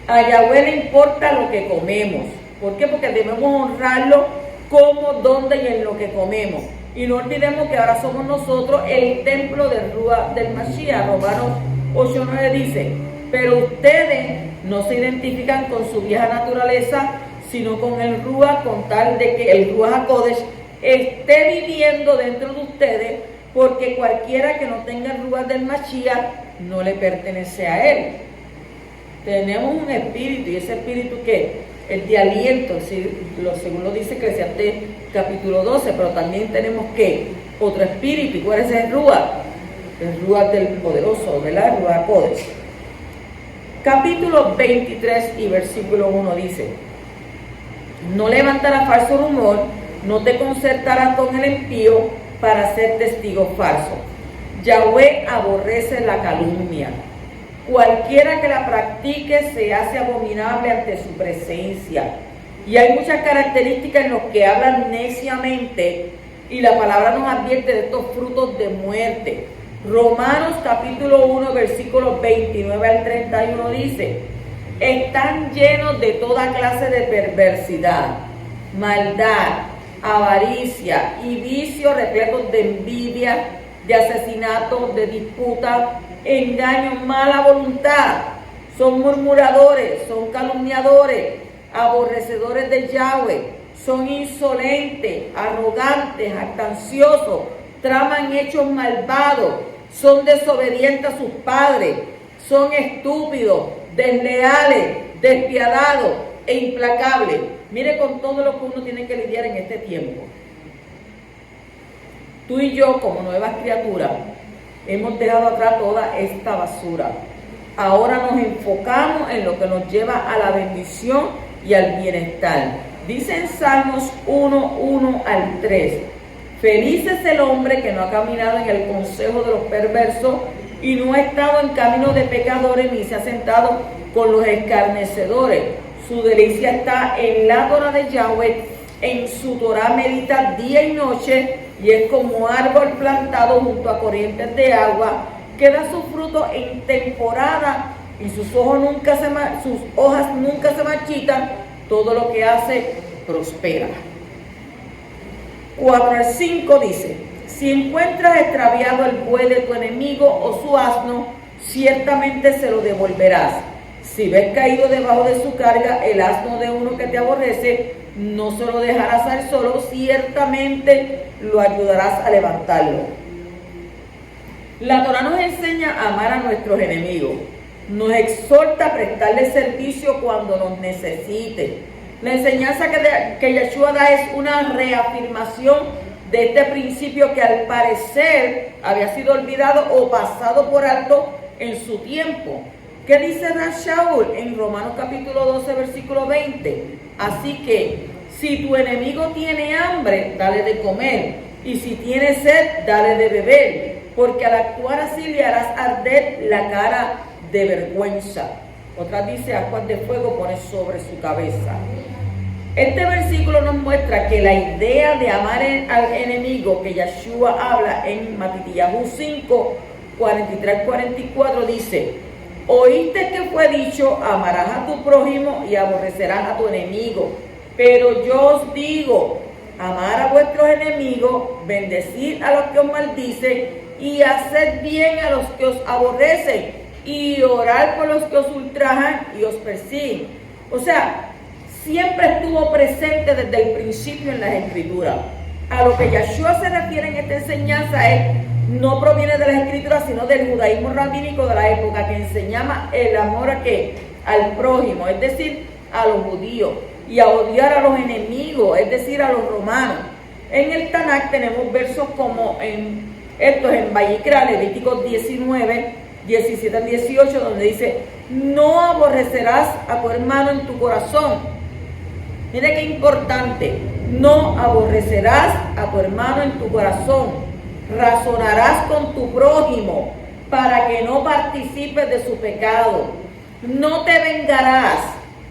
Speaker 1: A Yahweh le importa lo que comemos. ¿Por qué? Porque debemos honrarlo cómo, dónde y en lo que comemos. Y no olvidemos que ahora somos nosotros el templo del Ruach del Mashiach. Romanos 8:9 dice: pero ustedes no se identifican con su vieja naturaleza, sino con el Ruach, con tal de que el Ruach HaKodesh esté viviendo dentro de ustedes, porque cualquiera que no tenga el Ruach del Mashiach no le pertenece a él. Tenemos un espíritu, y ese espíritu que es de aliento, según lo dice Eclesiastés capítulo 12, pero también tenemos que otro espíritu. ¿Y cuál es el Ruach? El Ruach del poderoso, ¿verdad? El Ruach HaKodesh. Capítulo 23 y versículo 1 dice: no levantarás falso rumor, no te concertarás con el impío para ser testigo falso. Yahweh aborrece la calumnia. Cualquiera que la practique se hace abominable ante su presencia. Y hay muchas características en los que hablan neciamente, y la palabra nos advierte de estos frutos de muerte. Romanos capítulo 1 versículos 29 al 31 dice: están llenos de toda clase de perversidad, maldad, avaricia y vicios repletos de envidia, de asesinato, de disputa, engaño, mala voluntad. Son murmuradores, son calumniadores, aborrecedores de Yahweh, son insolentes, arrogantes, jactanciosos, traman hechos malvados, son desobedientes a sus padres, son estúpidos, desleales, despiadados e implacables. Mire con todo lo que uno tiene que lidiar en este tiempo. Tú y yo, como nuevas criaturas, hemos dejado atrás toda esta basura. Ahora nos enfocamos en lo que nos lleva a la bendición y al bienestar. Dice en Salmos 1:1 al 3: feliz es el hombre que no ha caminado en el consejo de los perversos y no ha estado en camino de pecadores, ni se ha sentado con los escarnecedores. Su delicia está en la Torá de Yahweh, en su Torá medita día y noche, y es como árbol plantado junto a corrientes de agua, que da su fruto en temporada, y sus hojas nunca se marchitan, todo lo que hace prospera. 4 al 5 dice: si encuentras extraviado el buey de tu enemigo o su asno, ciertamente se lo devolverás. Si ves caído debajo de su carga el asno de uno que te aborrece, no se lo dejarás al solo, ciertamente lo ayudarás a levantarlo. La Torá nos enseña a amar a nuestros enemigos, nos exhorta a prestarle servicio cuando nos necesite. La enseñanza que Yeshua da es una reafirmación de este principio que al parecer había sido olvidado o pasado por alto en su tiempo. ¿Qué dice Shaul en Romanos capítulo 12, versículo 20? Así que, si tu enemigo tiene hambre, dale de comer, y si tiene sed, dale de beber, porque al actuar así le harás arder la cara de vergüenza. Otra dice: aguas de fuego pone sobre su cabeza. Este versículo nos muestra que la idea de amar al enemigo que Yeshua habla en Matitiyahu 5, 43-44 dice: oíste que fue dicho, amarás a tu prójimo y aborrecerás a tu enemigo. Pero yo os digo, amar a vuestros enemigos, bendecid a los que os maldicen y haced bien a los que os aborrecen y orar por los que os ultrajan y os persiguen. O sea, siempre estuvo presente desde el principio en las Escrituras. A lo que Yeshua se refiere en esta enseñanza no proviene de las Escrituras, sino del judaísmo rabínico de la época, que enseñaba el amor al prójimo, es decir, a los judíos, y a odiar a los enemigos, es decir, a los romanos. En el Tanakh tenemos versos como estos en Vayikra, Levíticos 19, 17 al 18, donde dice: no aborrecerás a tu hermano en tu corazón. Mire qué importante: no aborrecerás a tu hermano en tu corazón, razonarás con tu prójimo para que no participes de su pecado, no te vengarás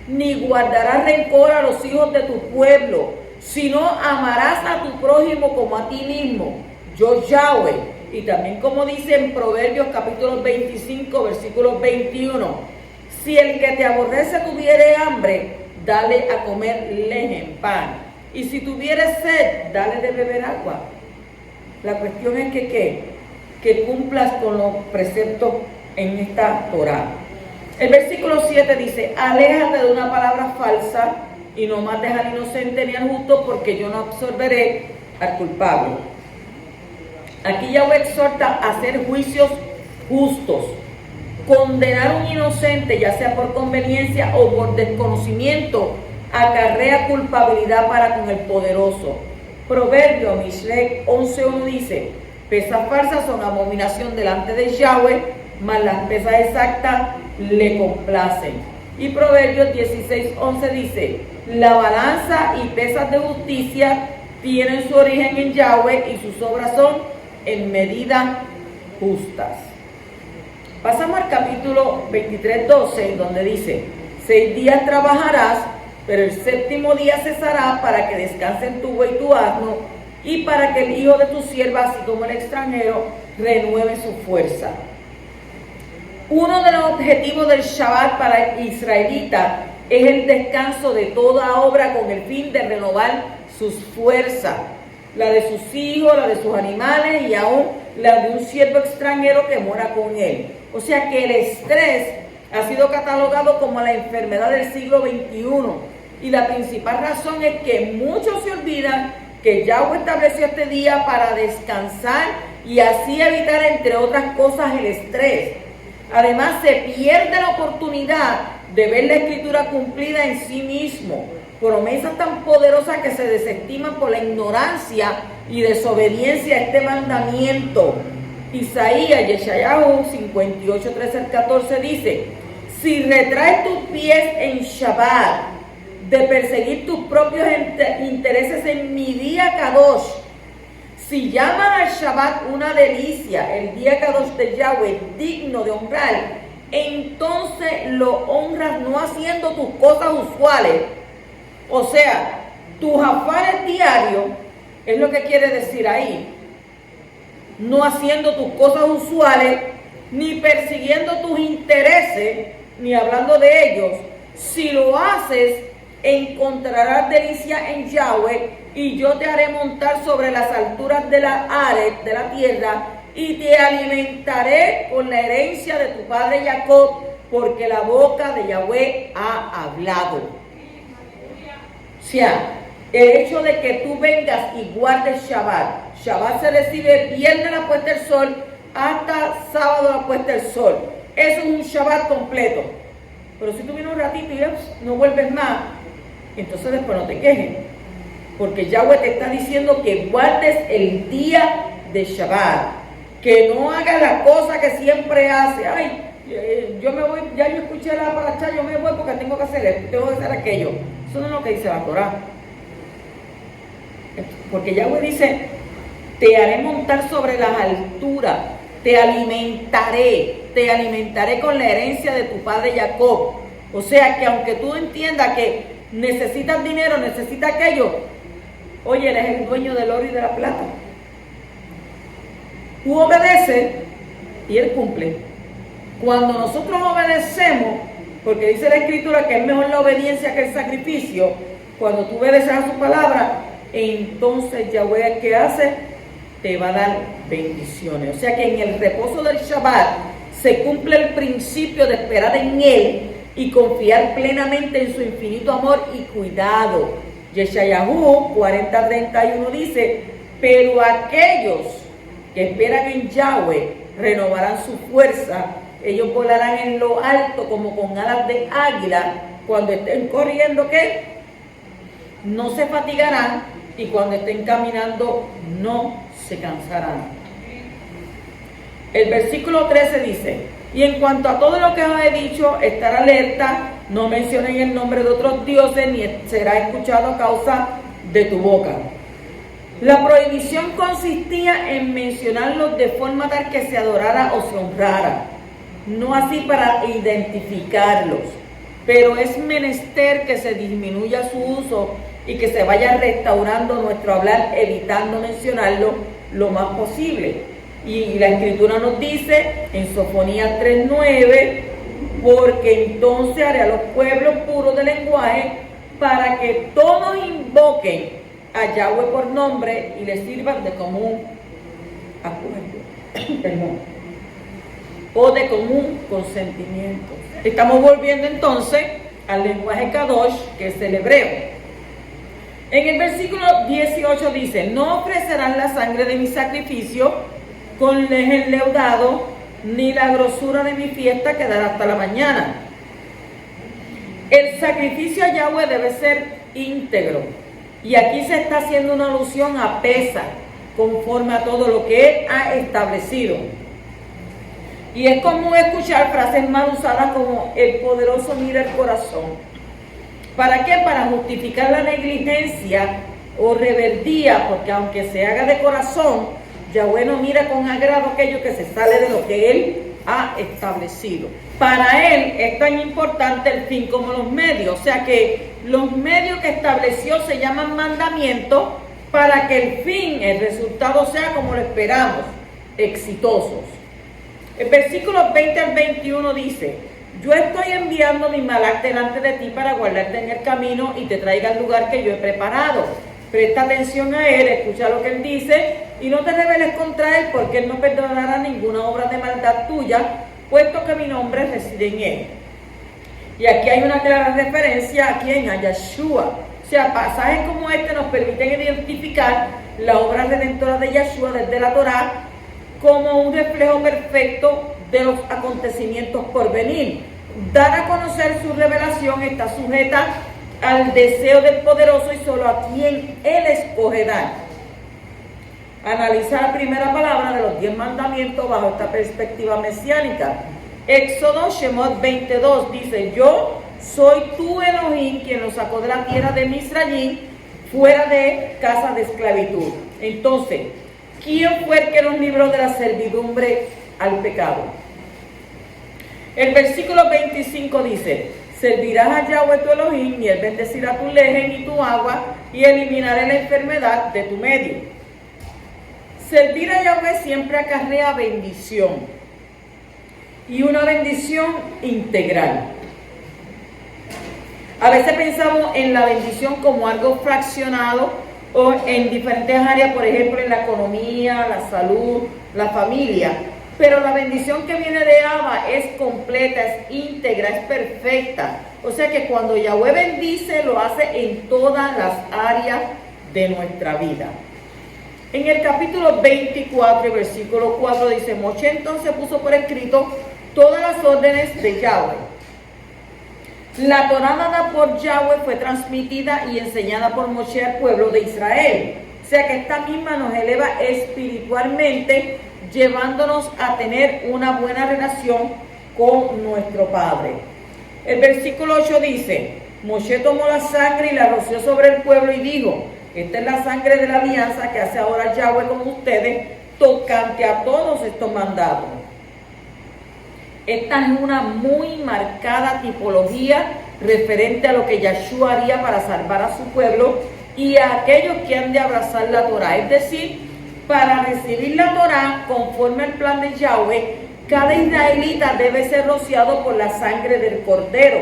Speaker 1: ni guardarás rencor a los hijos de tu pueblo, sino amarás a tu prójimo como a ti mismo, yo Yahweh. Y también, como dice en Proverbios capítulo 25, versículo 21, si el que te aborrece tuviere hambre, dale a comer lejem, pan, y si tuviere sed, dale de beber agua. La cuestión es que cumplas con los preceptos en esta Torá. El versículo 7 dice: aléjate de una palabra falsa y no mates al inocente ni al justo, porque yo no absorberé al culpable. Aquí Yahweh exhorta a hacer juicios justos. Condenar a un inocente, ya sea por conveniencia o por desconocimiento, acarrea culpabilidad para con el poderoso. Proverbio Mishlek 11:1 dice: pesas falsas son abominación delante de Yahweh, mas las pesas exactas le complacen. Y Proverbios 16:11 dice: la balanza y pesas de justicia tienen su origen en Yahweh y sus obras son en medida justas. Pasamos al capítulo 23:12, donde dice: 6 días trabajarás, pero el séptimo día cesará para que descansen tu buey y tu asno, y para que el hijo de tu sierva, así como el extranjero, renueve su fuerza. Uno de los objetivos del Shabbat para el israelita es el descanso de toda obra con el fin de renovar sus fuerzas, la de sus hijos, la de sus animales y aún la de un siervo extranjero que mora con él. O sea que el estrés ha sido catalogado como la enfermedad del siglo XXI, y la principal razón es que muchos se olvidan que Yahweh estableció este día para descansar y así evitar, entre otras cosas, el estrés. Además, se pierde la oportunidad de ver la Escritura cumplida en sí mismo, promesas tan poderosas que se desestiman por la ignorancia y desobediencia a este mandamiento. Isaías, Yeshayahu 58, 13 al 14 dice: si retraes tus pies en Shabbat, de perseguir tus propios intereses en mi día Kadosh, si llaman al Shabbat una delicia, el día Kadosh de Yahweh digno de honrar, entonces lo honras no haciendo tus cosas usuales. O sea, tus afanes diarios, es lo que quiere decir ahí. No haciendo tus cosas usuales, ni persiguiendo tus intereses, ni hablando de ellos. Si lo haces, encontrarás delicia en Yahweh, y yo te haré montar sobre las alturas de la Ares, de la tierra, y te alimentaré con la herencia de tu padre Jacob, porque la boca de Yahweh ha hablado. O sea, el hecho de que tú vengas y guardes Shabbat. Shabbat se recibe viernes a la puesta del sol hasta sábado a la puesta del sol. Eso es un Shabbat completo. Pero si tú vienes un ratito y no vuelves más, entonces después no te quejes. Porque Yahweh te está diciendo que guardes el día de Shabbat. Que no hagas la cosa que siempre hace. Ay, yo me voy, ya yo escuché la paracha, yo me voy porque tengo que hacer esto, tengo que hacer aquello. Eso no es lo que dice la Torah. Porque Yahweh dice, te haré montar sobre las alturas, te alimentaré con la herencia de tu padre Jacob. O sea que aunque tú entiendas que necesitas dinero, necesitas aquello, oye, eres el dueño del oro y de la plata. Tú obedeces y Él cumple. Cuando nosotros obedecemos, porque dice la Escritura que es mejor la obediencia que el sacrificio, cuando tú obedeces a su palabra, entonces Yahweh, ¿qué hace? Te va a dar bendiciones. O sea que en el reposo del Shabbat se cumple el principio de esperar en Él y confiar plenamente en su infinito amor y cuidado. Yeshayahu 40:31 dice, pero aquellos que esperan en Yahweh renovarán su fuerza, ellos volarán en lo alto como con alas de águila, cuando estén corriendo, ¿qué? No se fatigarán, y cuando estén caminando no se cansarán. El versículo 13 dice, y en cuanto a todo lo que os he dicho, estar alerta, no mencionen el nombre de otros dioses, ni será escuchado a causa de tu boca. La prohibición consistía en mencionarlos de forma tal que se adorara o se honrara, no así para identificarlos, pero es menester que se disminuya su uso y que se vaya restaurando nuestro hablar, evitando mencionarlo lo más posible. Y la Escritura nos dice en Sofonías 3:9, porque entonces haré a los pueblos puros de lenguaje para que todos invoquen a Yahweh por nombre y le sirvan de común acuerdo, perdón, o de común consentimiento. Estamos volviendo entonces al lenguaje Kadosh, que es el hebreo. En el versículo 18 dice, no ofrecerán la sangre de mi sacrificio con el enleudado, ni la grosura de mi fiesta quedará hasta la mañana. El sacrificio a Yahweh debe ser íntegro. Y aquí se está haciendo una alusión a Pesa, conforme a todo lo que Él ha establecido. Y es común escuchar frases mal usadas como el poderoso mira el corazón. ¿Para qué? Para justificar la negligencia o rebeldía, porque aunque se haga de corazón, Yahweh no mira con agrado aquello que se sale de lo que Él ha establecido. Para Él es tan importante el fin como los medios, o sea que los medios que estableció se llaman mandamientos para que el fin, el resultado sea como lo esperamos, exitosos. El versículo 20 al 21 dice, yo estoy enviando mi malach delante de ti para guardarte en el camino y te traiga al lugar que yo he preparado. Presta atención a Él, escucha lo que Él dice y no te rebeles contra Él, porque Él no perdonará ninguna obra de maldad tuya, puesto que mi nombre reside en Él. Y aquí hay una clara referencia a quién, a Yeshua. O sea, pasajes como este nos permiten identificar la obra redentora de Yeshua desde la Torá como un reflejo perfecto de los acontecimientos por venir. Dar a conocer su revelación está sujeta al deseo del poderoso y solo a quien Él escoge dar. Analiza la primera palabra de los 10 mandamientos bajo esta perspectiva mesiánica. Éxodo Shemot 22 dice, yo soy tu Elohim, quien los sacó de la tierra de Misraim, fuera de casa de esclavitud. Entonces, ¿quién fue el que nos libró de la servidumbre al pecado? El versículo 25 dice: servirás a Yahweh tu Elohim, y él bendecirá tu lejen y tu agua, y eliminará la enfermedad de tu medio. Servir a Yahweh siempre acarrea bendición, y una bendición integral. A veces pensamos en la bendición como algo fraccionado o en diferentes áreas, por ejemplo en la economía, la salud, la familia. Pero la bendición que viene de Abba es completa, es íntegra, es perfecta. O sea que cuando Yahweh bendice, lo hace en todas las áreas de nuestra vida. En el capítulo 24, versículo 4 dice: Moshe entonces puso por escrito todas las órdenes de Yahweh. La Torá dada por Yahweh fue transmitida y enseñada por Moshe al pueblo de Israel. O sea que esta misma nos eleva espiritualmente, llevándonos a tener una buena relación con nuestro Padre. El versículo 8 dice: Moshe tomó la sangre y la roció sobre el pueblo y dijo: esta es la sangre de la alianza que hace ahora Yahweh con ustedes, tocante a todos estos mandatos. Esta es una muy marcada tipología referente a lo que Yahshua haría para salvar a su pueblo y a aquellos que han de abrazar la Torá. Es decir, para recibir la Torá conforme al plan de Yahweh, cada israelita debe ser rociado por la sangre del Cordero.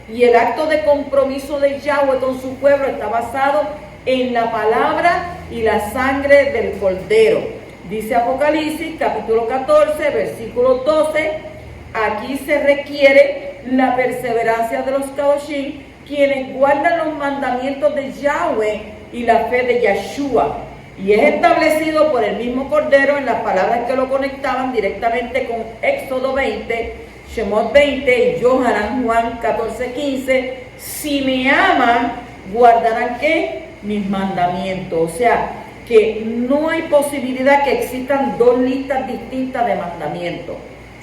Speaker 1: Y el acto de compromiso de Yahweh con su pueblo está basado en la palabra y la sangre del Cordero. Dice Apocalipsis, capítulo 14, versículo 12, aquí se requiere la perseverancia de los Kadoshim, quienes guardan los mandamientos de Yahweh y la fe de Yahshua. Y es establecido por el mismo Cordero en las palabras que lo conectaban directamente con Éxodo 20, Shemot 20 y Yohanan Juan 14, 15. Si me aman, guardarán ¿qué? Mis mandamientos. O sea, que no hay posibilidad que existan dos listas distintas de mandamientos.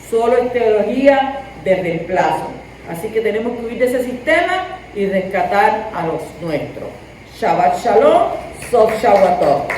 Speaker 1: Solo es teología de reemplazo. Así que tenemos que huir de ese sistema y rescatar a los nuestros. Shabbat Shalom, Sof Shabbatot.